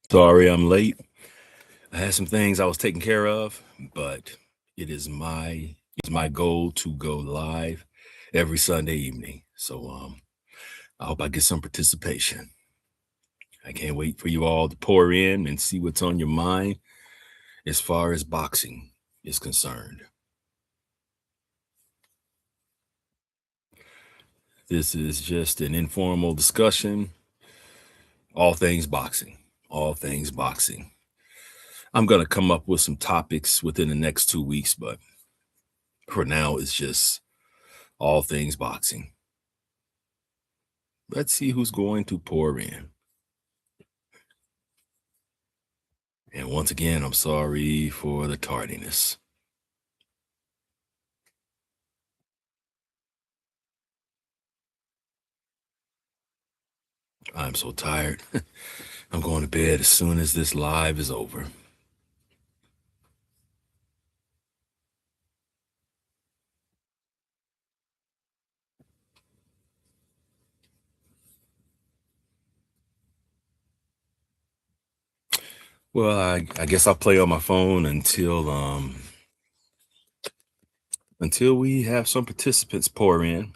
Sorry I'm late. I had some things I was taking care of, but it is my goal to go live every Sunday evening. So I hope I get some participation. I can't wait for you all to pour in and see what's on your mind as far as boxing is concerned. This is just an informal discussion, all things boxing, all things boxing. I'm going to come up with some topics within the next 2 weeks, but for now, it's just all things boxing. Let's see who's going to pour in. And once again, I'm sorry for the tardiness. I'm so tired. I'm going to bed as soon as this live is over. Well, I guess I'll play on my phone until we have some participants pour in.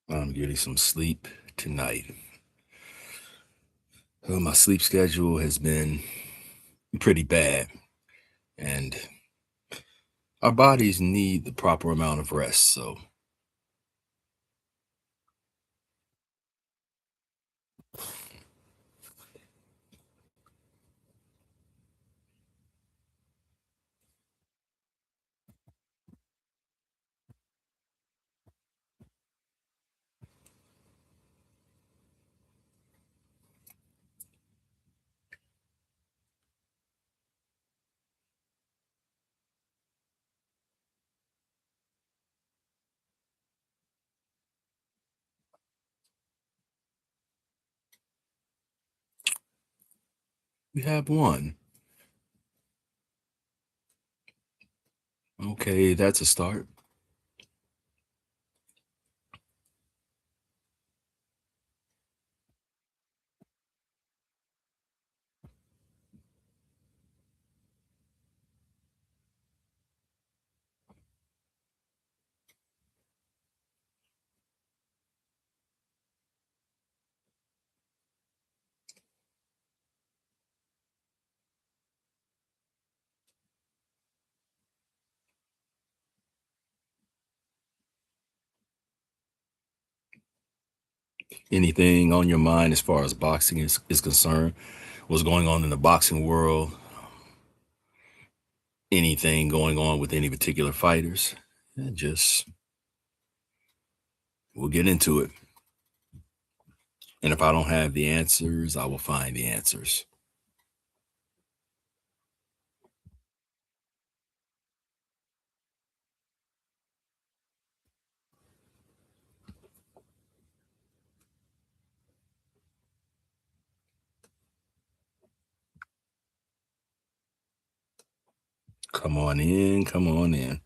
I'm getting some sleep tonight. Well, my sleep schedule has been pretty bad, and our bodies need the proper amount of rest. So we have one. Okay, that's a start. Anything on your mind as far as boxing is concerned? What's going on in the boxing world? Anything going on with any particular fighters? And just we'll get into it. And if I don't have the answers, I will find the answers. Come on in, come on in.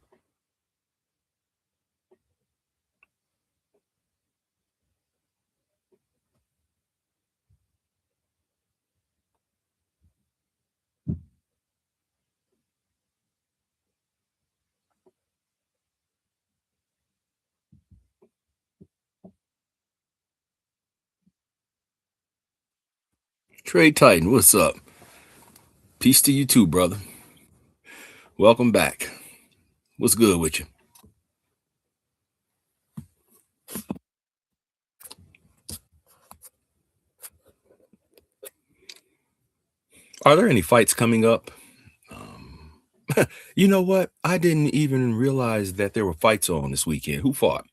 Trey Titan, what's up? Peace to you too, brother. Welcome back. What's good with you? Are there any fights coming up? Um, you know what? I didn't even realize that there were fights on this weekend. Who fought?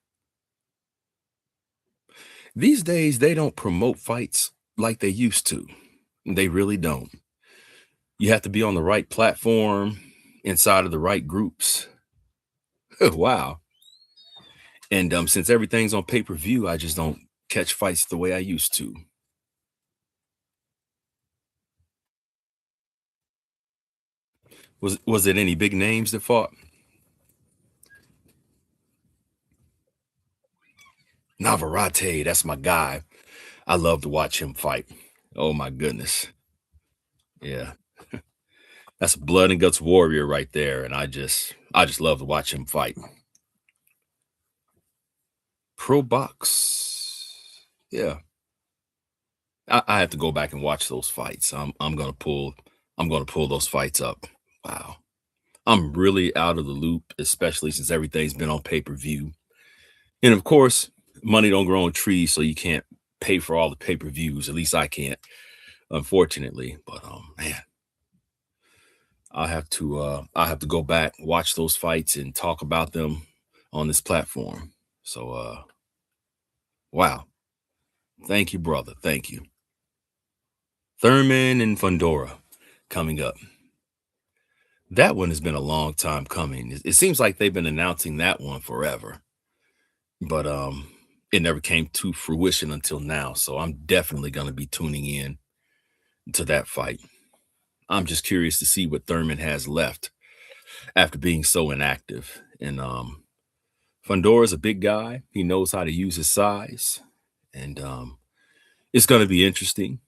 These days, they don't promote fights like they used to. They really don't. You have to be on the right platform, inside of the right groups. Wow. And since everything's on pay per view, I just don't catch fights the way I used to. Was it any big names that fought? Navarrete, that's my guy. I love to watch him fight. Oh my goodness. Yeah. That's a blood and guts warrior right there. And I just love to watch him fight. Pro box. Yeah. I have to go back and watch those fights. I'm gonna pull those fights up. Wow. I'm really out of the loop, especially since everything's been on pay-per-view. And of course, money don't grow on trees, so you can't pay for all the pay-per-views. At least I can't, unfortunately. But man, I have to go back, watch those fights and talk about them on this platform. So wow. Thank you, brother. Thank you. Thurman and Fundora coming up. That one has been a long time coming. It seems like they've been announcing that one forever, but it never came to fruition until now. So I'm definitely going to be tuning in to that fight. I'm just curious to see what Thurman has left after being so inactive. And Fundora's a big guy. He knows how to use his size, and it's going to be interesting.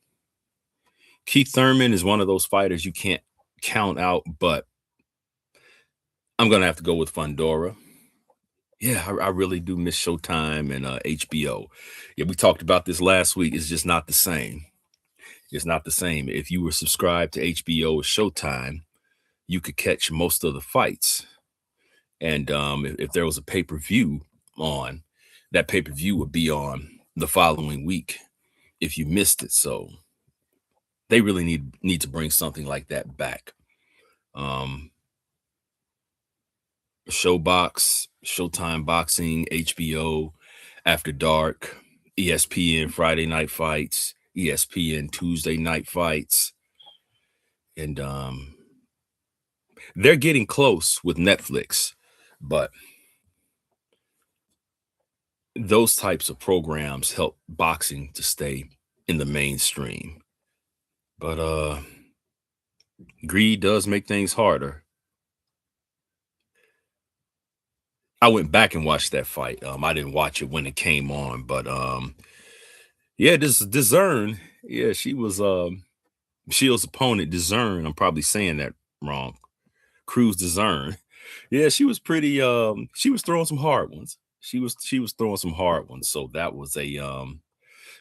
Keith Thurman is one of those fighters you can't count out, but I'm going to have to go with Fundora. Yeah, I really do miss Showtime and HBO. Yeah, we talked about this last week. It's just not the same. It's not the same. If you were subscribed to HBO or Showtime, you could catch most of the fights. And if there was a pay per view on, that pay per view would be on the following week if you missed it. So they really need to bring something like that back. Um, Showbox, Showtime Boxing, HBO, After Dark, ESPN Friday Night Fights, ESPN Tuesday Night Fights, and they're getting close with Netflix, but those types of programs help boxing to stay in the mainstream. But greed does make things harder. I went back and watched that fight. I didn't watch it when it came on, but yeah, this Discern, yeah, she was Shield's opponent, Discern. I'm probably saying that wrong. Cruz Discern. Yeah, she was pretty she was throwing some hard ones. She was throwing some hard ones. So that was an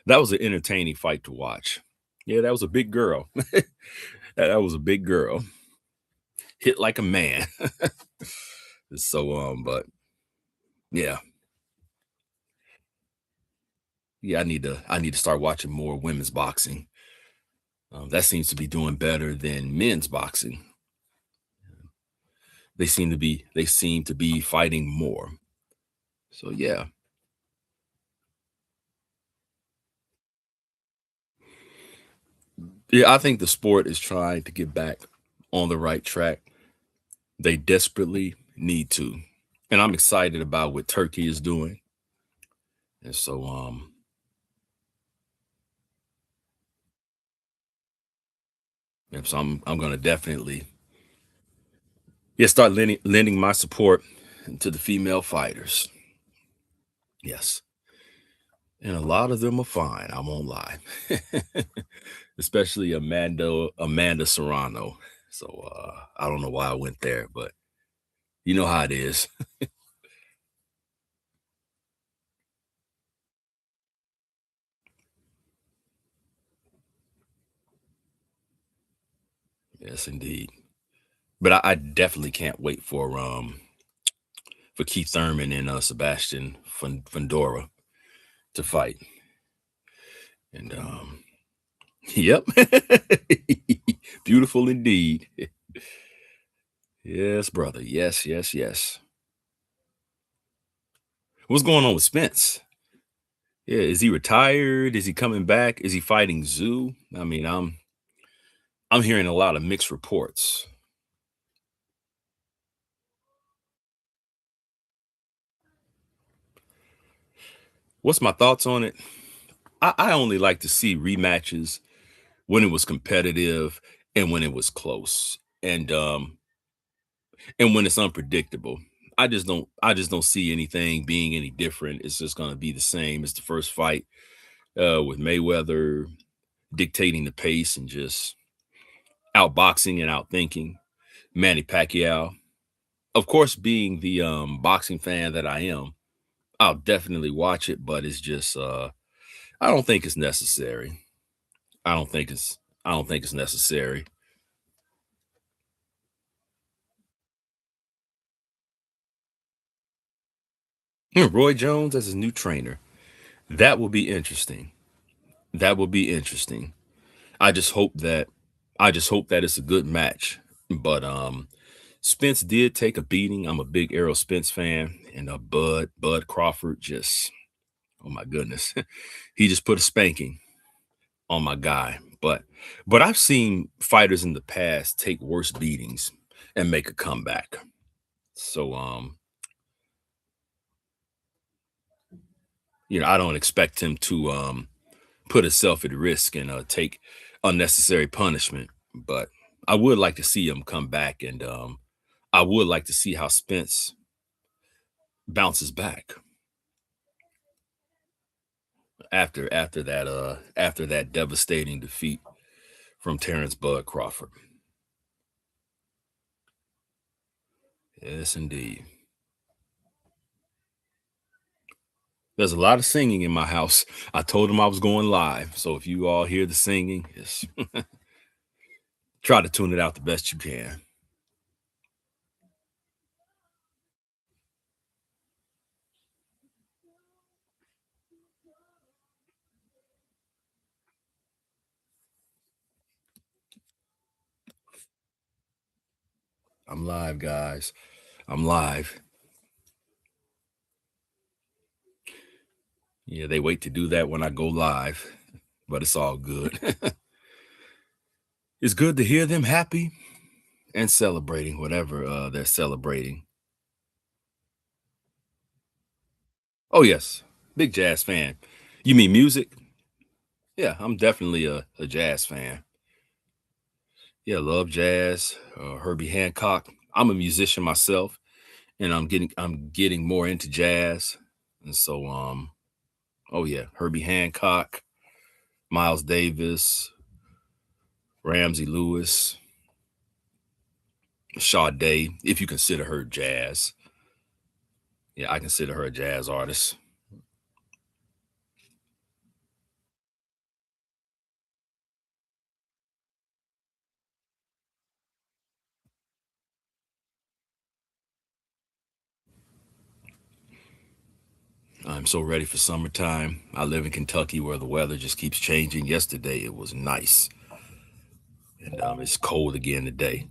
entertaining fight to watch. Yeah, that was a big girl. That was a big girl. Hit like a man. So but yeah. Yeah, I need to start watching more women's boxing. That seems to be doing better than men's boxing. They seem to be fighting more. So yeah. Yeah, I think the sport is trying to get back on the right track. They desperately need to. And I'm excited about what Turkey is doing. And so I'm gonna definitely, yeah, start lending my support to the female fighters. Yes. And a lot of them are fine, I won't lie. Especially Amanda Serrano. So I don't know why I went there, but you know how it is. Yes, indeed. But I definitely can't wait for Keith Thurman and Sebastian Fundora to fight. And yep. Beautiful indeed. Yes, brother. Yes, yes, yes. What's going on with Spence? Yeah, is he retired? Is he coming back? Is he fighting Zoo? I mean, I'm hearing a lot of mixed reports. What's my thoughts on it? I only like to see rematches when it was competitive and when it was close. And when it's unpredictable. I just don't see anything being any different. It's just gonna be the same as the first fight, with Mayweather dictating the pace and just outboxing and outthinking Manny Pacquiao. Of course, being the boxing fan that I am, I'll definitely watch it, but it's just I don't think it's necessary. I don't think it's necessary. Roy Jones as his new trainer. That will be interesting. That will be interesting. I just hope that I just hope that it's a good match. But Spence did take a beating. I'm a big Errol Spence fan, and Bud Crawford just, oh my goodness, he just put a spanking on my guy. But I've seen fighters in the past take worse beatings and make a comeback. So I don't expect him to put himself at risk and take unnecessary punishment. But I would like to see him come back, and I would like to see how Spence bounces back after that devastating defeat from Terrence Bud Crawford. Yes, indeed. There's a lot of singing in my house. I told him I was going live, so if you all hear the singing, just try to tune it out the best you can. I'm live, guys. I'm live. Yeah, they wait to do that when I go live, but it's all good. It's good to hear them happy and celebrating whatever they're celebrating. Oh yes, big jazz fan. You mean music? Yeah, I'm definitely a jazz fan. Yeah, love jazz. Herbie Hancock. I'm a musician myself, and I'm getting more into jazz. And so oh yeah, Herbie Hancock, Miles Davis, Ramsey Lewis, Sade, if you consider her jazz. Yeah, I consider her a jazz artist. I'm so ready for summertime. I live in Kentucky where the weather just keeps changing. Yesterday it was nice, and it's cold again today.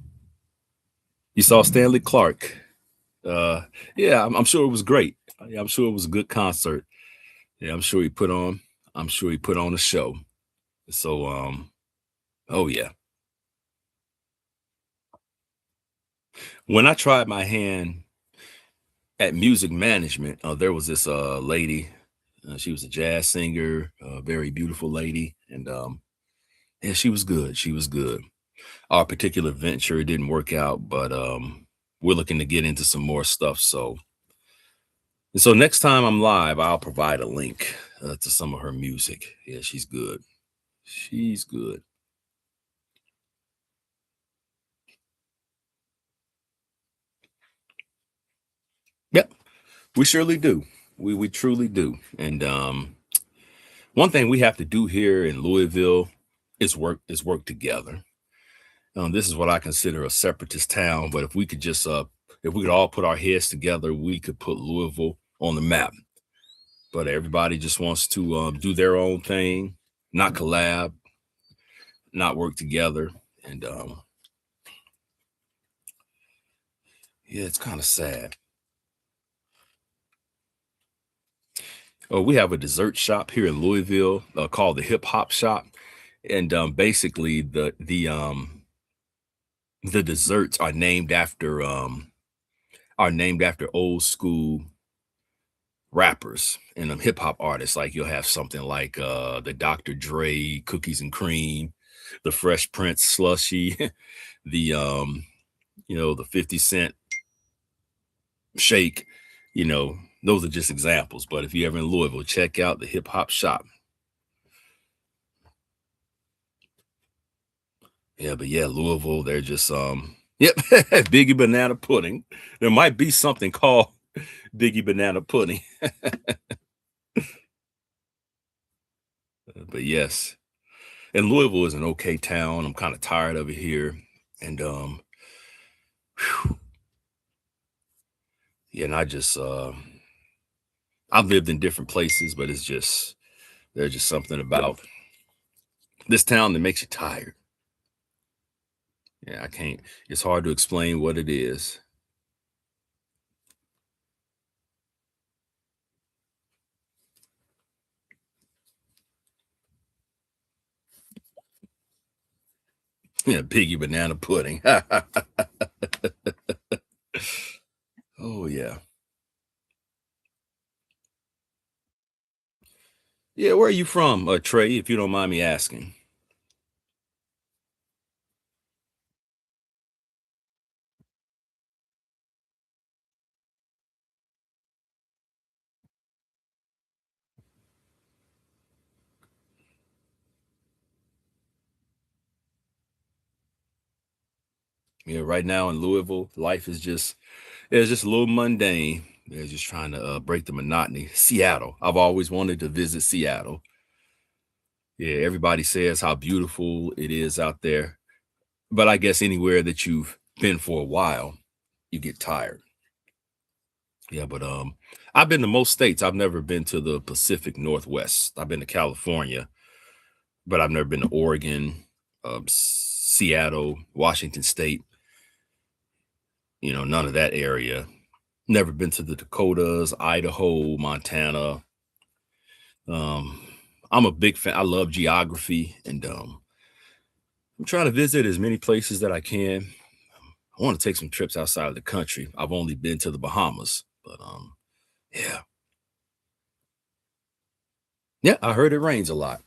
You saw Stanley Clark. Uh, yeah, I'm sure it was great. Yeah, I'm sure it was a good concert. Yeah, I'm sure he put on. I'm sure he put on a show. So, oh yeah. When I tried my hand at music management, there was this lady. She was a jazz singer, a very beautiful lady, and yeah, she was good. She was good. Our particular venture didn't work out, but we're looking to get into some more stuff. So next time I'm live, I'll provide a link to some of her music. Yeah, she's good. She's good. Yep, we surely do. We truly do. And one thing we have to do here in Louisville is work together. This is what I consider a separatist town, but if we could all put our heads together, we could put Louisville on the map. But everybody just wants to do their own thing, not collab, not work together. And yeah, it's kind of sad. Oh, we have a dessert shop here in Louisville called the Hip Hop Shop, and basically the desserts are named after old school rappers and hip hop artists. Like you'll have something like the Dr. Dre cookies and cream, the Fresh Prince slushy, the the 50 Cent shake. Those are just examples. But if you're ever in Louisville, check out the Hip Hop Shop. Yeah, but yeah, Louisville, they're just yep, Biggie Banana Pudding. There might be something called Biggie Banana Pudding. But yes. And Louisville is an okay town. I'm kind of tired of it here. And whew, yeah, and I've lived in different places, but there's just something about this town that makes you tired. Yeah, I can't, it's hard to explain what it is. Yeah, Piggy Banana Pudding. Oh yeah. Yeah, where are you from, Trey, if you don't mind me asking? Yeah, right now in Louisville, life is just it's just a little mundane. They're just trying to break the monotony. Seattle. I've always wanted to visit Seattle. Yeah, everybody says how beautiful it is out there. But I guess anywhere that you've been for a while, you get tired. Yeah, but I've been to most states. I've never been to the Pacific Northwest. I've been to California, but I've never been to Oregon, Seattle, Washington State, none of that area. Never been to the Dakotas, Idaho, Montana. Um, I'm a big fan. I love geography, and I'm trying to visit as many places that I can. I want to take some trips outside of the country. I've only been to the Bahamas, but yeah, yeah. I heard it rains a lot.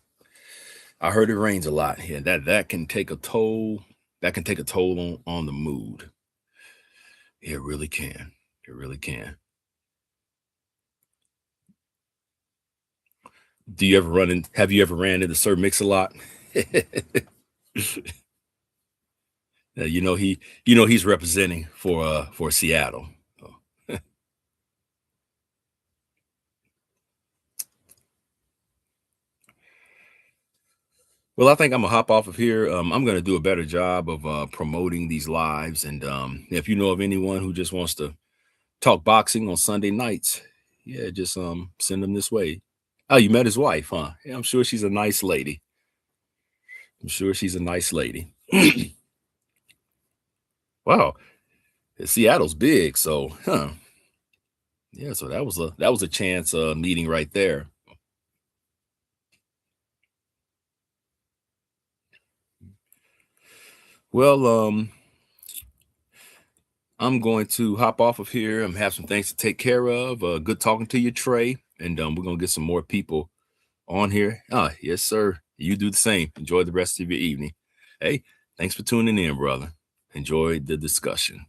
I heard it rains a lot. Yeah, that can take a toll. That can take a toll on the mood. It really can. It really can. Do you ever run in? Have you ever ran into Sir Mix a Lot? He's representing for Seattle. So, well, I think I'm gonna hop off of here. I'm gonna do a better job of promoting these lives, and if you know of anyone who just wants to talk boxing on Sunday nights, yeah, just send them this way. Oh, you met his wife, huh? Yeah, I'm sure she's a nice lady. I'm sure she's a nice lady. Wow, Seattle's big, so huh? Yeah, so that was a chance meeting right there. Well, I'm going to hop off of here and have some things to take care of. Good talking to you, Trey, and we're gonna get some more people on here. Ah, yes, sir. You do the same. Enjoy the rest of your evening. Hey, thanks for tuning in, brother. Enjoy the discussion.